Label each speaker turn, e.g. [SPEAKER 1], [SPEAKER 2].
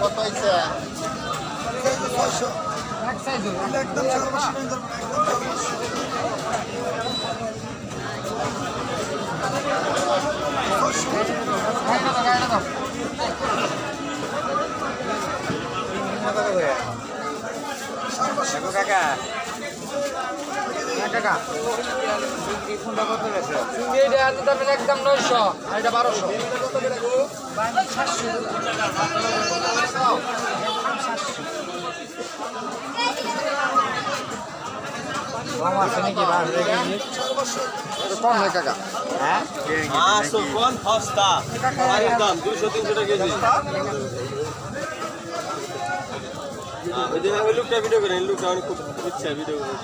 [SPEAKER 1] কত হয়েছে?
[SPEAKER 2] কাকা কাকা একদম 900 আর এটা 1200
[SPEAKER 1] কম হয় কাকা।
[SPEAKER 2] হ্যাঁ
[SPEAKER 3] কোন সস্তা বাড়ির দাম 200-300 টাকা কেজি। ওই যে ওই লোকটা ভিডিও করে, লোকটা অনেক খুব ইচ্ছা ভিডিও করে।